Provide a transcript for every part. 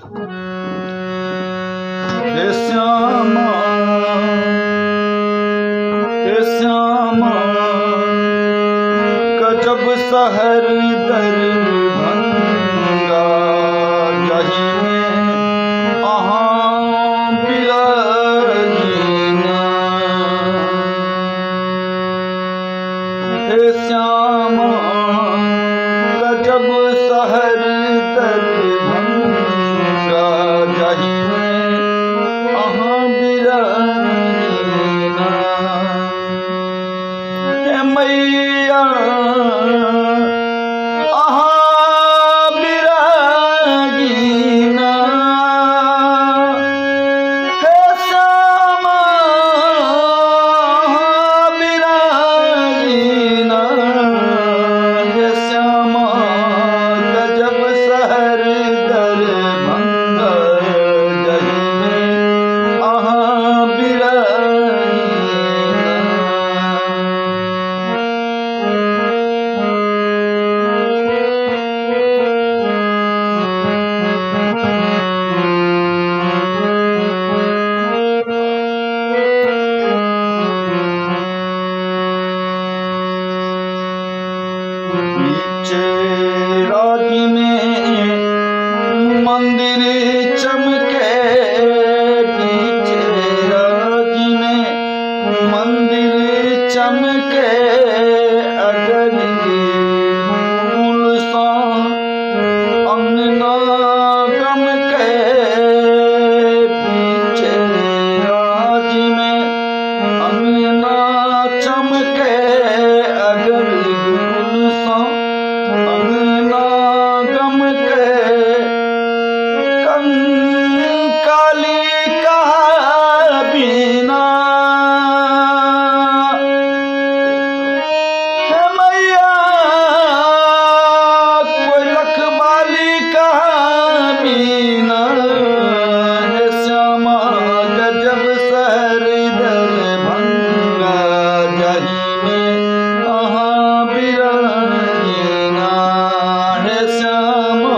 हे श्यामा गजब शहर दरभंगा यही में अहाँ बिराजीना। हे श्यामा गजब शहर दरभंगा यही में अहाँ बिराजीना। हे मैया अहाँ बिराजीना। हे श्यामा अहाँ बिराजीना। हे श्यामा गजब शहर दरभंगा यही में अहाँ बिराजीना। राजी में मंदिर चमके, बीचे राजी में मंदिर चमके, अगर फूल सा अंगना गमके। बीचे राजी में अंगना चमके, अगर फूल सा अंगना गमके। कंकाली कहा बिना हे मैया कोई लखबाली कहा बिना। हे श्यामा गजब शहर दरभंगा यही में अहाँ बिराजीना। हे श्यामा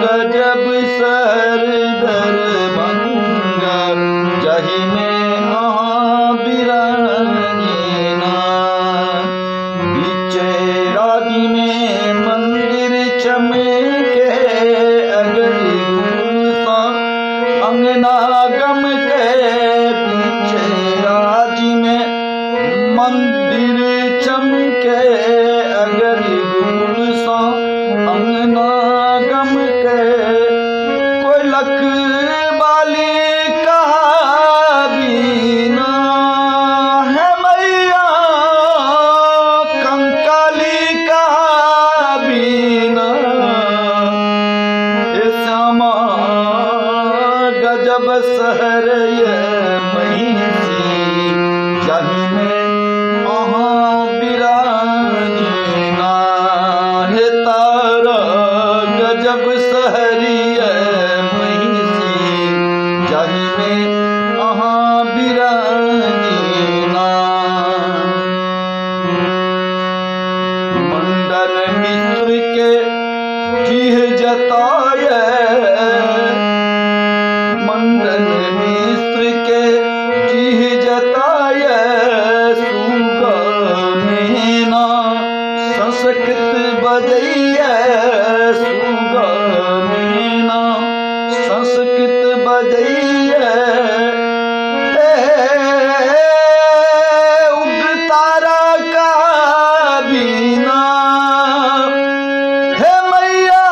गजब शहर दरभंगा यही में अहाँ बिराजीना। बीचे राजी में मंदिर चमके, अगर फूल सा अंगना गमके। बीचे राजी में मंदिर चमके, अगर फूल सा अंगना गमके। कोई लखबाली कहा बिना है मैया कंकाली कहा बिना। हे श्यामा गजब शहर ये महिषी यही में अहाँ बिराजीना। हे तारा गजब शहर ये महिषी यही में अहाँ बिराजीना। मंडन मिश्र के जीह जताए, मंडन मिश्र के जीह जताए। सुगमीना संस्कृत बजैया, सुगमीना संस्कृत बजैया। उग्रतारा का बिना हे मैया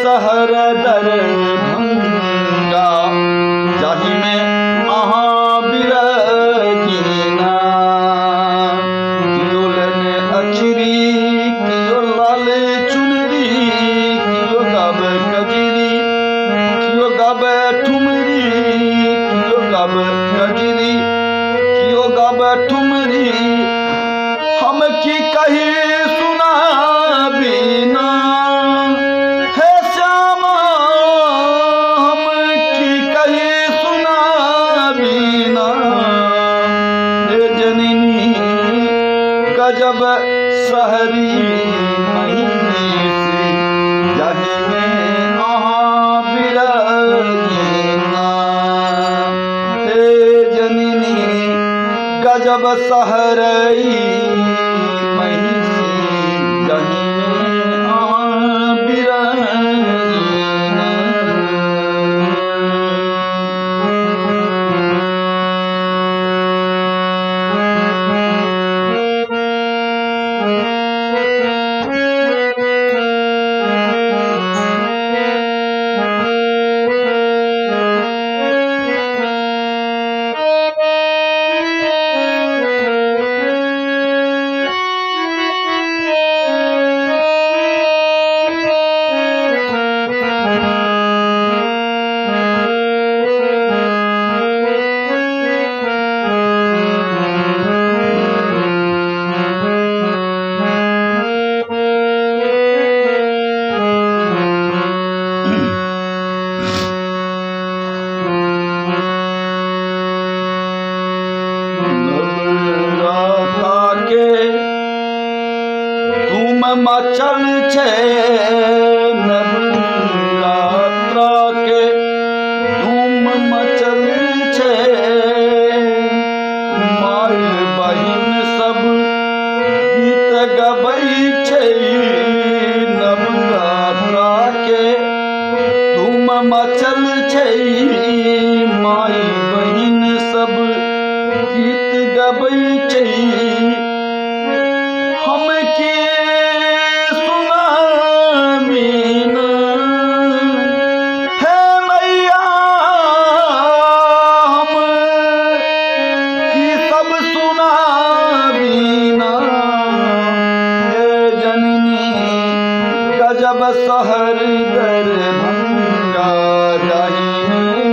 शहर दरभंगा जाहि में अहाँ बिरहीना कियो लेने अचरी कियो लाल चुनरी कियो गावे कजरी कियो गावे ठुमरी कियो गावे कजरी कियो गावे ठुमरी हम की कही सुना बिना हे श्यामा हम की कही सुना बिना हे जननी गजब सहरी महिषी जाहि में अहाँ बिरहीना हे जननी गजब सहरई महिषी जाहि में अहाँ बिरहीना मचल छे नवरात्रा के धूम मचल छे माय बहिन सब गीत गबै छे नवरात्रा के धूम मचल छे माय बहिन सब गीत गबै छे हम के गजब शहर दरभंगा जाहि में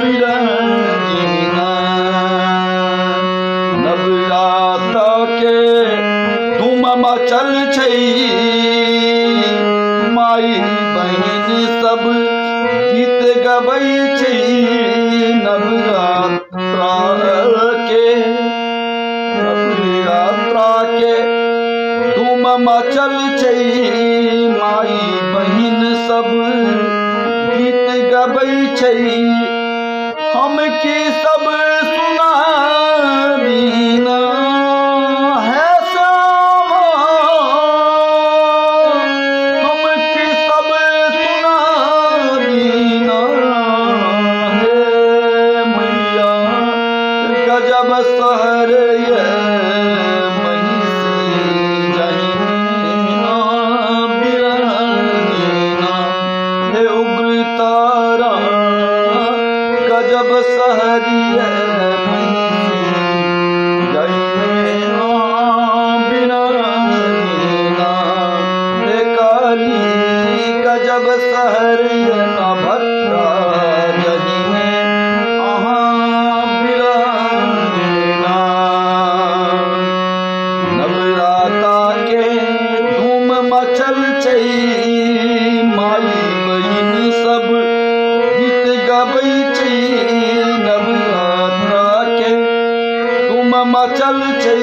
बिरहीना नवरात्रा के धूम मचल छै माई बहिन सब गीत गबै छै नवरात्रा के धूम मचल छै माई बहिन सब गीत गबै छै हम की सब सुना बिना है श्यामा हम की सब सुना बिना हे मैया गजब शहर गजब सहरी जाहि में अहाँ बिरहीना हे काली गजब सहरी भद्रा जाहि में अहाँ बिरहीना नवरात्रा के धूम मचल छै माई बहिन सब गीत गबै छै नवरात्रा के धूम मचल छै